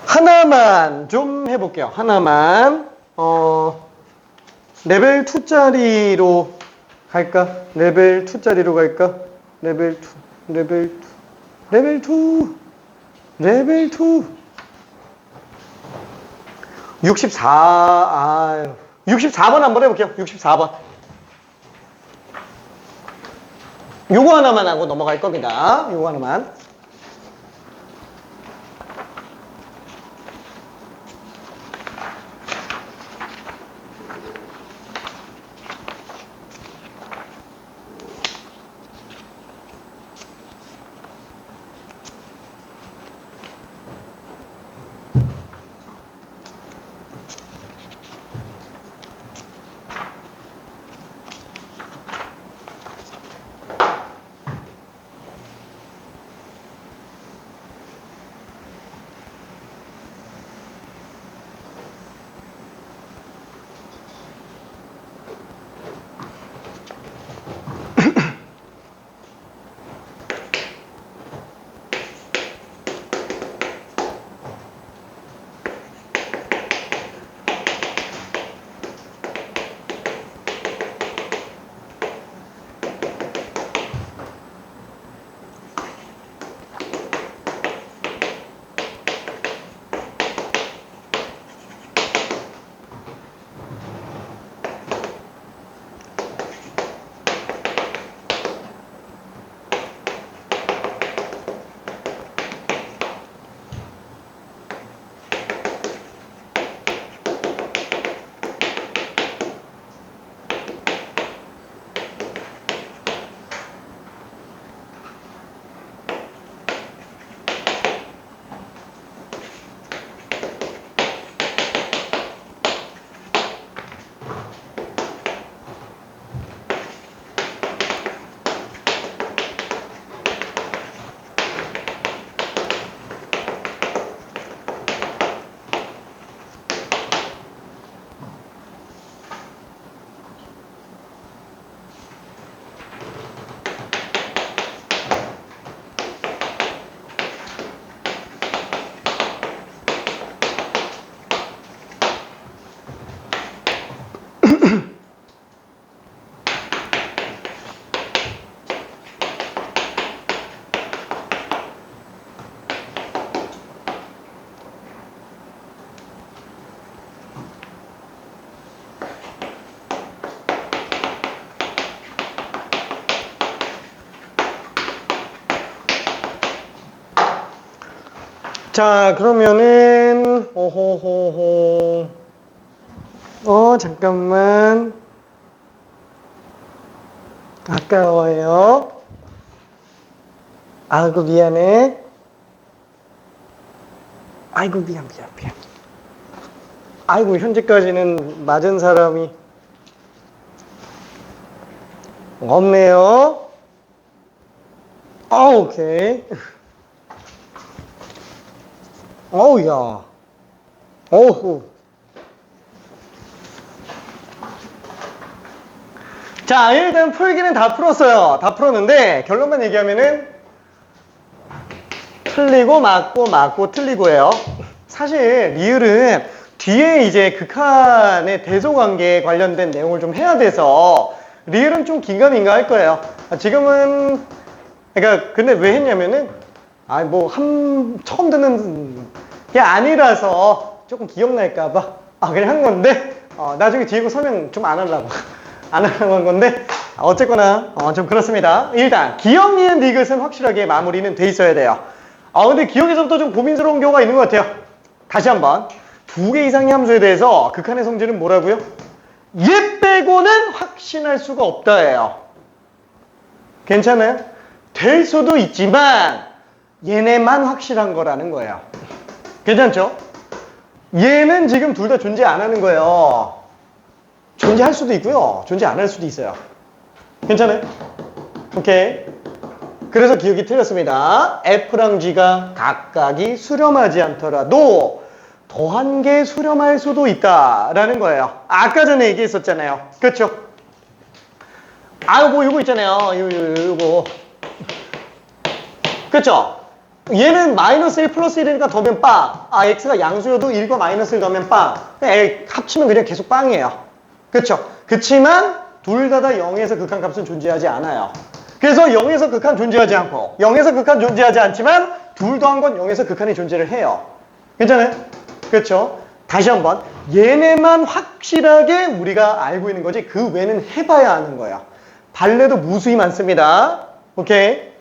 하나만 좀 해볼게요. 하나만. 레벨 2짜리로 갈까? 레벨 2짜리로 갈까? 레벨 2, 레벨 2, 레벨 2, 레벨 2. 64번 한번 해볼게요. 64번. 요거 하나만 하고 넘어갈 겁니다. 요거 하나만. 자, 그러면은 잠깐만. 아까워요. 아이고 미안해. 아이고 미안. 아이고 현재까지는 맞은 사람이 없네요. 오케이. 어우야. 어후. 자, 일단 풀기는 다 풀었어요. 다 풀었는데 결론만 얘기하면은 틀리고 맞고 틀리고예요. 사실 리을은 뒤에 이제 극한의 대소관계 관련된 내용을 좀 해야 돼서 리을은 좀 긴가민가 할 거예요. 지금은 그러니까 근데 왜 했냐면은 처음 듣는 게 아니라서 조금 기억날까봐 그냥 한 건데 나중에 뒤에 거 설명 좀 안 하려고 안 하려고 한 건데 어쨌거나 좀 그렇습니다. 일단 기억, 니은, 디귿은 확실하게 마무리는 돼 있어야 돼요. 근데 기억에서부터 좀 고민스러운 경우가 있는 것 같아요. 다시 한번 2개 이상의 함수에 대해서 극한의 성질은 뭐라고요? 얘 빼고는 확신할 수가 없다예요. 괜찮아요? 될 수도 있지만 얘네만 확실한 거라는 거예요. 괜찮죠? 얘는 지금 둘 다 존재 안 하는 거예요. 존재할 수도 있고요. 존재 안 할 수도 있어요. 괜찮아요? 오케이. 그래서 기억이 틀렸습니다. F랑 G가 각각이 수렴하지 않더라도 더한 개 수렴할 수도 있다라는 거예요. 아까 전에 얘기했었잖아요. 그렇죠? 요거 있잖아요. 요거. 그렇죠? 얘는 마이너스 1 플러스 1이니까 더하면 빵. x가 양수여도 1과 마이너스를 더하면 빵. 합치면 그냥 계속 빵이에요. 그렇죠? 그치만 둘 다 0에서 극한값은 존재하지 않아요. 그래서 0에서 극한 존재하지 않고 0에서 극한 존재하지 않지만 둘 더한 건 0에서 극한이 존재를 해요. 괜찮아요? 그렇죠? 다시 한번 얘네만 확실하게 우리가 알고 있는 거지 그 외는 해봐야 아는 거야. 발레도 무수히 많습니다. 오케이?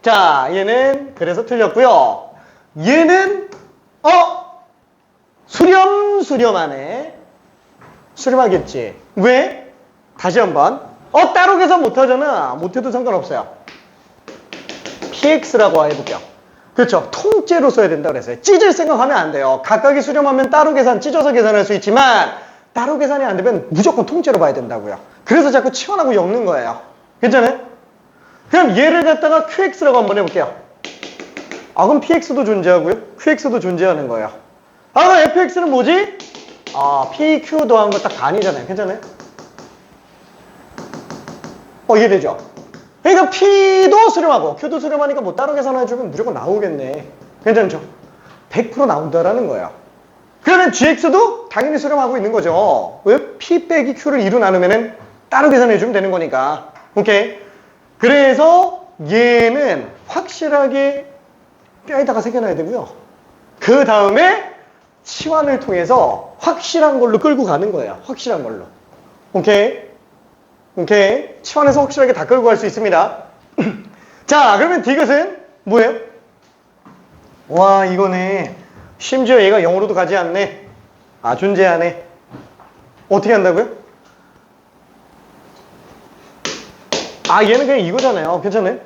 자, 얘는 그래서 틀렸고요. 얘는 수렴하네. 수렴하겠지. 왜? 다시 한번 따로 계산 못하잖아. 못해도 상관없어요. px라고 해볼게요. 그렇죠. 통째로 써야 된다 그랬어요. 찢을 생각하면 안 돼요. 각각이 수렴하면 따로 계산, 찢어서 계산할 수 있지만 따로 계산이 안 되면 무조건 통째로 봐야 된다고요. 그래서 자꾸 치환하고 엮는 거예요. 괜찮아요? 그럼 얘를 갖다가 qx라고 한번 해볼게요. 그럼 px도 존재하고요. qx도 존재하는 거예요. 그럼 fx는 뭐지? pq 더한 거 딱 반이잖아요. 괜찮아요? 이해되죠? 그러니까 P도 수렴하고 Q도 수렴하니까 뭐 따로 계산해주면 무조건 나오겠네. 괜찮죠? 100% 나온다라는 거예요. 그러면 GX도 당연히 수렴하고 있는 거죠. 왜? P 빼기 Q를 2로 나누면은 따로 계산해주면 되는 거니까. 오케이? 그래서 얘는 확실하게 뼈에다가 새겨놔야 되고요. 그 다음에 치환을 통해서 확실한 걸로 끌고 가는 거예요. 확실한 걸로. 오케이? 오케이. 치환해서 확실하게 다 끌고 갈 수 있습니다. 자, 그러면 디귿은 뭐예요? 와, 이거네. 심지어 얘가 0으로도 가지 않네. 존재하네. 어떻게 한다고요? 얘는 그냥 이거잖아요. 괜찮아요?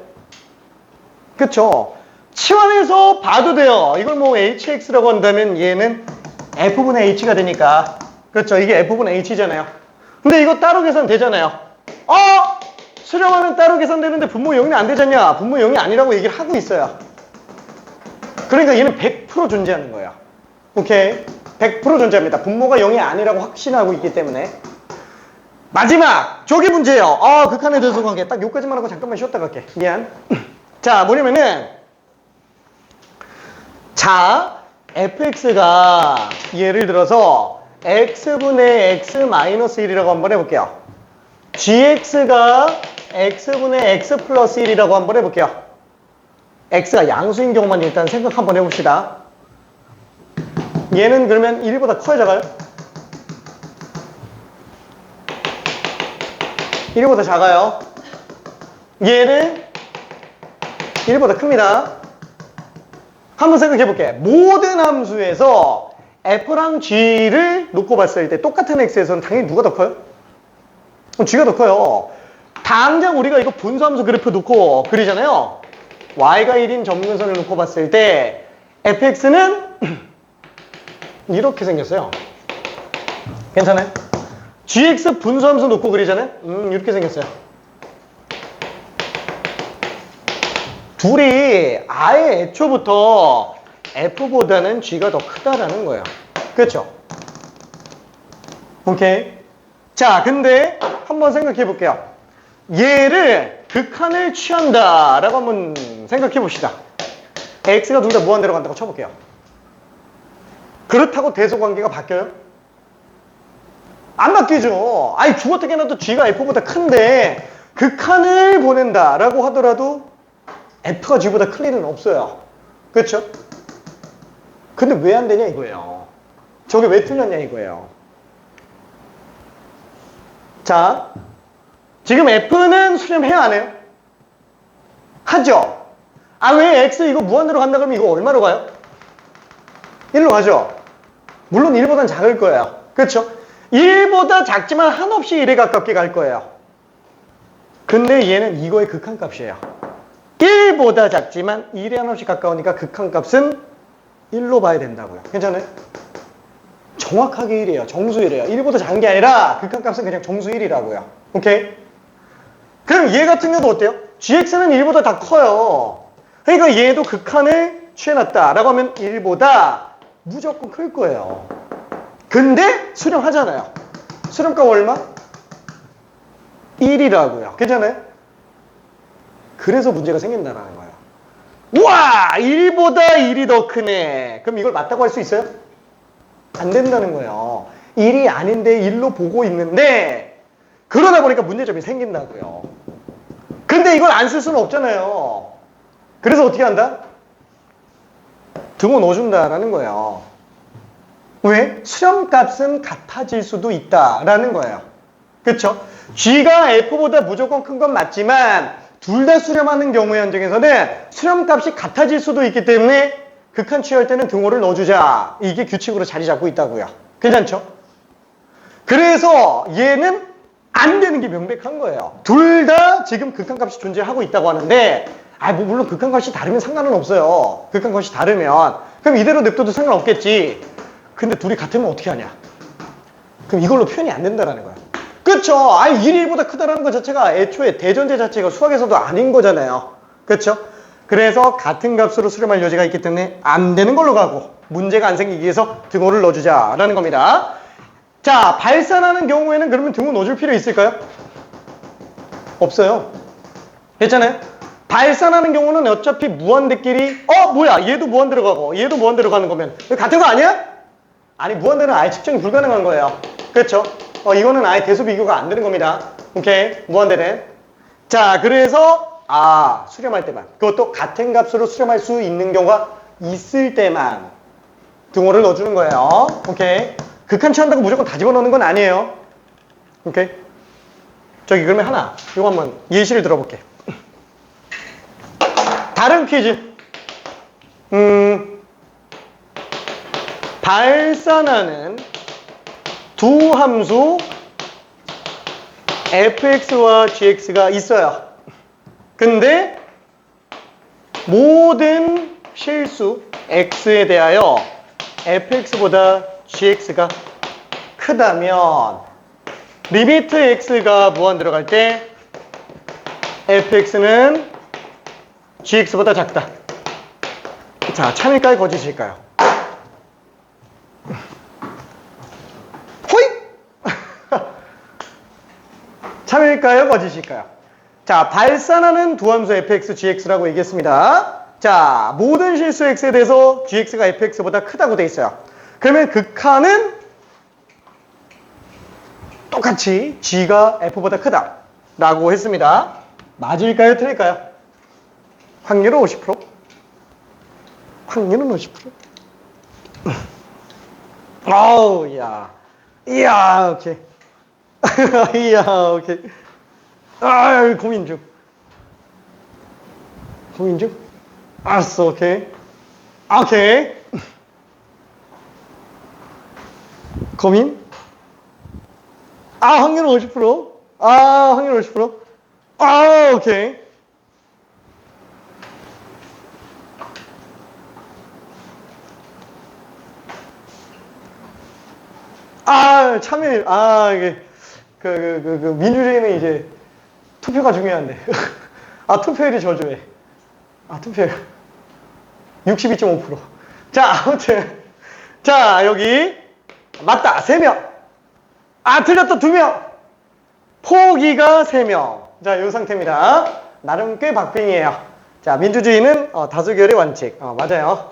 그쵸? 치환해서 봐도 돼요. 이걸 뭐 hx라고 한다면 얘는 f분의 h가 되니까. 그렇죠? 이게 f분의 h잖아요. 근데 이거 따로 계산 되잖아요. 수렴하면 따로 계산되는데 분모 0이 안 되잖냐? 분모 0이 아니라고 얘기를 하고 있어요. 그러니까 얘는 100% 존재하는 거야. 오케이? 100% 존재합니다. 분모가 0이 아니라고 확신하고 있기 때문에. 마지막! 저게 문제예요. 극한에 대해서 관계. 딱 여기까지만 하고 잠깐만 쉬었다 갈게. 미안. 자, 뭐냐면은 자, fx가 예를 들어서 x분의 x-1이라고 한번 해볼게요. gx가 x분의 x 플러스 1이라고 한번 해볼게요. x가 양수인 경우만 일단 생각 한번 해봅시다. 얘는 그러면 1보다 커요, 작아요? 1보다 작아요. 얘는 1보다 큽니다. 한번 생각해볼게. 모든 함수에서 f랑 g를 놓고 봤을 때 똑같은 x에서는 당연히 누가 더 커요? g가 더 커요. 당장 우리가 이거 분수함수 그래프 놓고 그리잖아요. y가 1인 점근선을 놓고 봤을 때 fx는 이렇게 생겼어요. 괜찮아요? gx 분수함수 놓고 그리잖아요. 이렇게 생겼어요. 둘이 아예 애초부터 f보다는 g가 더 크다라는 거예요. 그렇죠? 오케이. 자, 근데 한번 생각해 볼게요. 얘를 극한을 취한다 라고 한번 생각해 봅시다. x가 둘 다 무한대로 간다고 쳐볼게요. 그렇다고 대소관계가 바뀌어요? 안 바뀌죠. 죽 어떻게 해놔도 g가 f보다 큰데 극한을 보낸다 라고 하더라도 f가 g보다 클 일은 없어요. 그렇죠? 근데 왜 안 되냐 이거예요. 저게 왜 틀렸냐 이거예요. 자, 지금 f는 수렴해야 안 해요? 하죠? 왜 x 이거 무한대로 간다 그러면 이거 얼마로 가요? 1로 가죠? 물론 1보단 작을 거예요. 그렇죠? 1보다 작지만 한없이 1에 가깝게 갈 거예요. 근데 얘는 이거의 극한값이에요. 1보다 작지만 1에 한없이 가까우니까 극한값은 1로 봐야 된다고요. 괜찮아요? 정확하게 1이에요. 정수 1이에요. 1보다 작은 게 아니라 극한값은 그냥 정수 1이라고요. 오케이? 그럼 얘 같은 경우도 어때요? gx는 1보다 다 커요. 그러니까 얘도 극한을 취해놨다 라고 하면 1보다 무조건 클 거예요. 근데 수렴하잖아요. 수렴값 얼마? 1이라고요. 괜찮아요? 그래서 문제가 생긴다는 거예요. 우와! 1보다 1이 더 크네. 그럼 이걸 맞다고 할 수 있어요? 안 된다는 거예요. 1이 아닌데 1로 보고 있는데 그러다 보니까 문제점이 생긴다고요. 근데 근데 이걸 안 쓸 수는 없잖아요. 그래서 어떻게 한다? 등호 넣어준다라는 거예요. 왜? 수렴값은 같아질 수도 있다라는 거예요. 그쵸? G가 F보다 무조건 큰 건 맞지만 둘 다 수렴하는 경우의 현정에서는 수렴값이 같아질 수도 있기 때문에 극한 취할 때는 등호를 넣어주자. 이게 규칙으로 자리 잡고 있다고요. 괜찮죠? 그래서 얘는 안 되는 게 명백한 거예요. 둘 다 지금 극한값이 존재하고 있다고 하는데 뭐 물론 극한값이 다르면 상관은 없어요. 극한값이 다르면 그럼 이대로 냅둬도 상관없겠지. 근데 둘이 같으면 어떻게 하냐? 그럼 이걸로 표현이 안 된다라는 거야. 그쵸? 1이 1보다 크다라는 것 자체가 애초에 대전제 자체가 수학에서도 아닌 거잖아요. 그쵸? 그래서 같은 값으로 수렴할 여지가 있기 때문에 안 되는 걸로 가고 문제가 안 생기기 위해서 등호를 넣어주자라는 겁니다. 자, 발산하는 경우에는 그러면 등호 넣어줄 필요 있을까요? 없어요. 됐잖아요? 발산하는 경우는 어차피 무한대끼리 뭐야 얘도 무한 들어가고 얘도 무한 들어가는 거면 같은 거 아니야? 아니 무한대는 아예 측정이 불가능한 거예요. 그렇죠? 이거는 아예 대수 비교가 안 되는 겁니다. 오케이 무한대는. 자 그래서 수렴할 때만 그것도 같은 값으로 수렴할 수 있는 경우가 있을 때만 등호를 넣어주는 거예요. 오케이 극한 취한다고 무조건 다 집어넣는 건 아니에요. 오케이 저기 그러면 하나 이거 한번 예시를 들어볼게. 다른 퀴즈. 발산하는 두 함수 fx와 gx가 있어요. 근데 모든 실수 x에 대하여 fx보다 gx가 크다면 리미트 x가 무한 들어갈 때 fx는 gx보다 작다. 자, 참일까요? 거짓일까요? 호잇! 참일까요? 거짓일까요? 자, 발산하는 두 함수 fx, gx라고 얘기했습니다. 자, 모든 실수 x에 대해서 gx가 fx보다 크다고 돼 있어요. 그러면 극한은 똑같이 g가 f보다 크다 라고 했습니다. 맞을까요? 틀릴까요? 확률은 50%? 확률은 50%? 아우, 이야, 오케이. 이야, 오케이. 고민 중. 고민 중? 알았어, 오케이. 오케이. 고민? 확률은 50%? 확률은 50%? 오케이. 참여, 이게, 민주주의는 이제 투표가 중요한데. 투표율이 저조해. 투표율. 62.5%. 자, 아무튼. 자, 여기. 맞다. 3명. 틀렸다. 2명. 포기가 3명. 자, 요 상태입니다. 나름 꽤 박빙이에요. 자, 민주주의는 다수결의 원칙. 맞아요.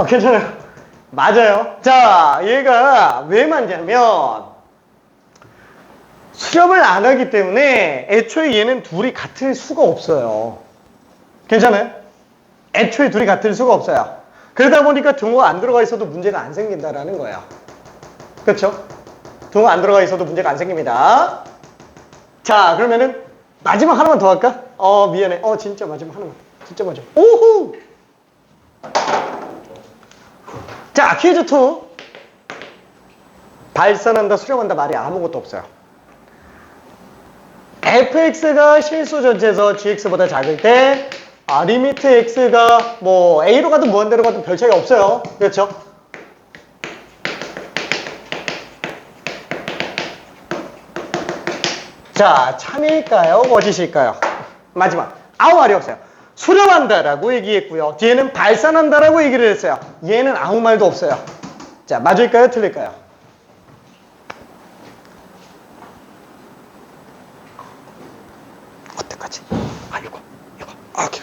괜찮아요. 맞아요. 자, 얘가 왜 맞냐면 수렴을 안 하기 때문에 애초에 얘는 둘이 같을 수가 없어요. 괜찮아요? 애초에 둘이 같을 수가 없어요. 그러다 보니까 등호가 안 들어가 있어도 문제가 안 생긴다라는 거예요. 그렇죠? 등호가 안 들어가 있어도 문제가 안 생깁니다. 자, 그러면은 마지막 하나만 더 할까? 미안해. 진짜 마지막 하나만. 진짜 마지막. 오호! 자, 퀴즈 2. 발산한다, 수렴한다 말이 아무것도 없어요. fx가 실수 전체에서 gx보다 작을 때 리미트 x가 a로 가든 무한대로 가든 별 차이가 없어요. 그렇죠? 자, 참일까요? 거짓일까요? 마지막. 아무 말이 없어요. 수렴한다라고 얘기했고요. 뒤에는 발산한다라고 얘기를 했어요. 얘는 아무 말도 없어요. 자, 맞을까요? 틀릴까요? 어떡하지? 이거. 오케이.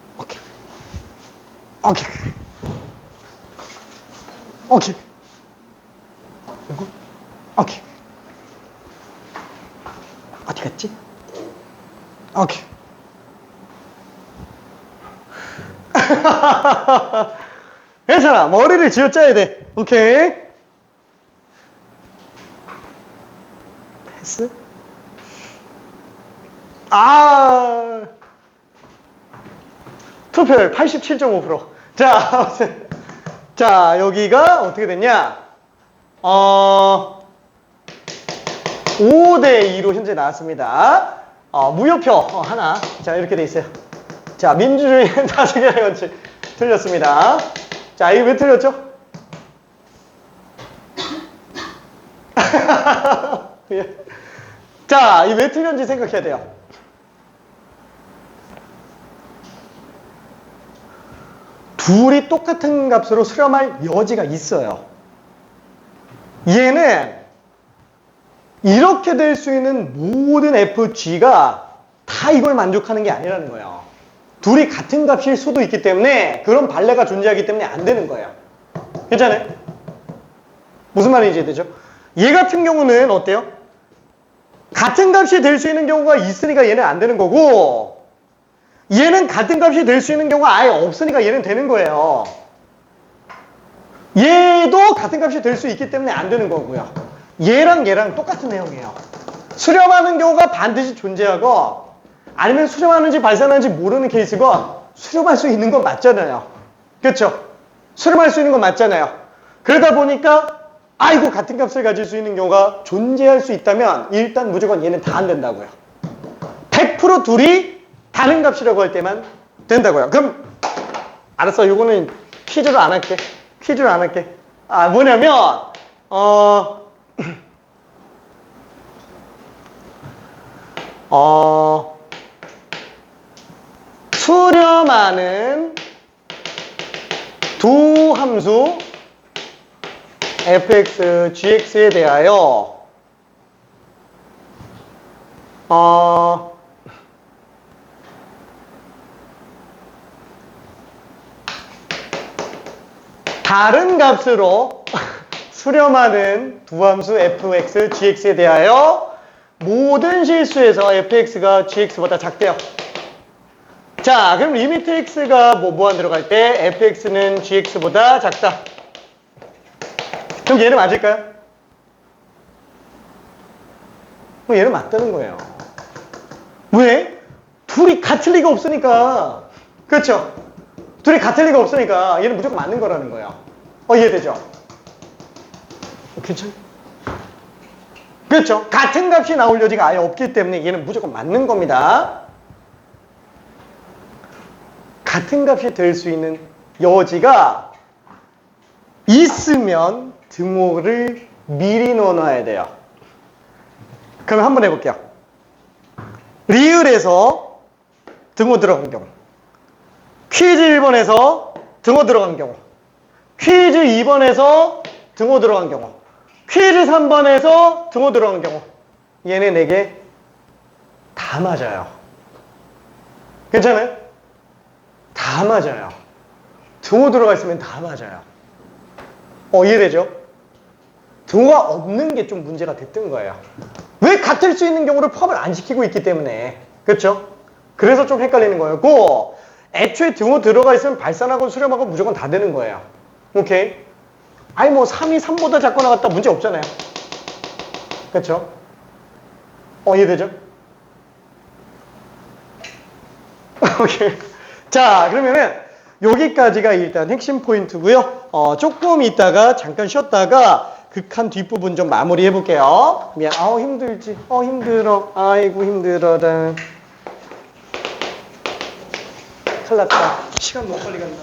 오케이. 오케이. 오케이. 오케이. 어디 갔지? 오케이. 괜찮아. 머리를 쥐어짜야 돼. 오케이. 패스. 투표율 87.5%. 자, 자, 여기가 어떻게 됐냐? 5대2로 현재 나왔습니다. 무효표 하나. 자, 이렇게 돼 있어요. 자, 민주주의는 다수결의 원칙. 틀렸습니다. 자, 이거 왜 틀렸죠? 자, 이 왜 틀렸는지 생각해야 돼요. 둘이 똑같은 값으로 수렴할 여지가 있어요. 얘는 이렇게 될 수 있는 모든 FG가 다 이걸 만족하는 게 아니라는 거예요. 둘이 같은 값일 수도 있기 때문에 그런 발레가 존재하기 때문에 안 되는 거예요. 괜찮아요? 무슨 말인지 이해되죠? 얘 같은 경우는 어때요? 같은 값이 될 수 있는 경우가 있으니까 얘는 안 되는 거고, 얘는 같은 값이 될 수 있는 경우가 아예 없으니까 얘는 되는 거예요. 얘도 같은 값이 될 수 있기 때문에 안 되는 거고요. 얘랑 얘랑 똑같은 내용이에요. 수렴하는 경우가 반드시 존재하고, 아니면 수렴하는지 발산하는지 모르는 케이스가 수렴할 수 있는 건 맞잖아요. 그렇죠? 수렴할 수 있는 건 맞잖아요. 그러다 보니까 아이고 같은 값을 가질 수 있는 경우가 존재할 수 있다면 일단 무조건 얘는 다 안 된다고요. 100% 둘이 다른 값이라고 할 때만 된다고요. 그럼 알았어. 요거는 퀴즈로 안 할게. 퀴즈로 안 할게. 뭐냐면 수렴하는 두 함수 fx, gx에 대하여 다른 값으로 수렴하는 두 함수 fx, gx에 대하여 모든 실수에서 fx가 gx보다 작대요. 자, 그럼 리미트 x가 무한 들어갈 때 fx는 gx보다 작다. 그럼 얘는 맞을까요? 그럼 얘는 맞다는 거예요. 왜? 둘이 같을 리가 없으니까. 그렇죠? 둘이 같을 리가 없으니까 얘는 무조건 맞는 거라는 거예요. 이해되죠? 괜찮아요? 그렇죠? 같은 값이 나올 여지가 아예 없기 때문에 얘는 무조건 맞는 겁니다. 같은 값이 될 수 있는 여지가 있으면 등호를 미리 넣어놔야 돼요. 그럼 한번 해볼게요. 리을에서 등호 들어간 경우, 퀴즈 1번에서 등호 들어간 경우, 퀴즈 2번에서 등호 들어간 경우, 퀴즈 3번에서 등호 들어간 경우, 얘네 4개 다 맞아요. 괜찮아요? 다 맞아요. 등호 들어가 있으면 다 맞아요. 이해되죠? 등호가 없는 게 좀 문제가 됐던 거예요. 왜 같을 수 있는 경우를 포함을 안 시키고 있기 때문에. 그렇죠? 그래서 좀 헷갈리는 거였고, 애초에 등호 들어가 있으면 발산하고 수렴하고 무조건 다 되는 거예요. 오케이? 아니 뭐 3이 3보다 작거나 같다 문제 없잖아요. 그렇죠? 이해되죠? 오케이. 자, 그러면은 여기까지가 일단 핵심 포인트고요. 조금 있다가 잠깐 쉬었다가 극한 뒷부분 좀 마무리 해볼게요. 미안. 힘들지. 힘들어. 아이고 힘들어라. 큰일 났다. 시간 너무 빨리 간다.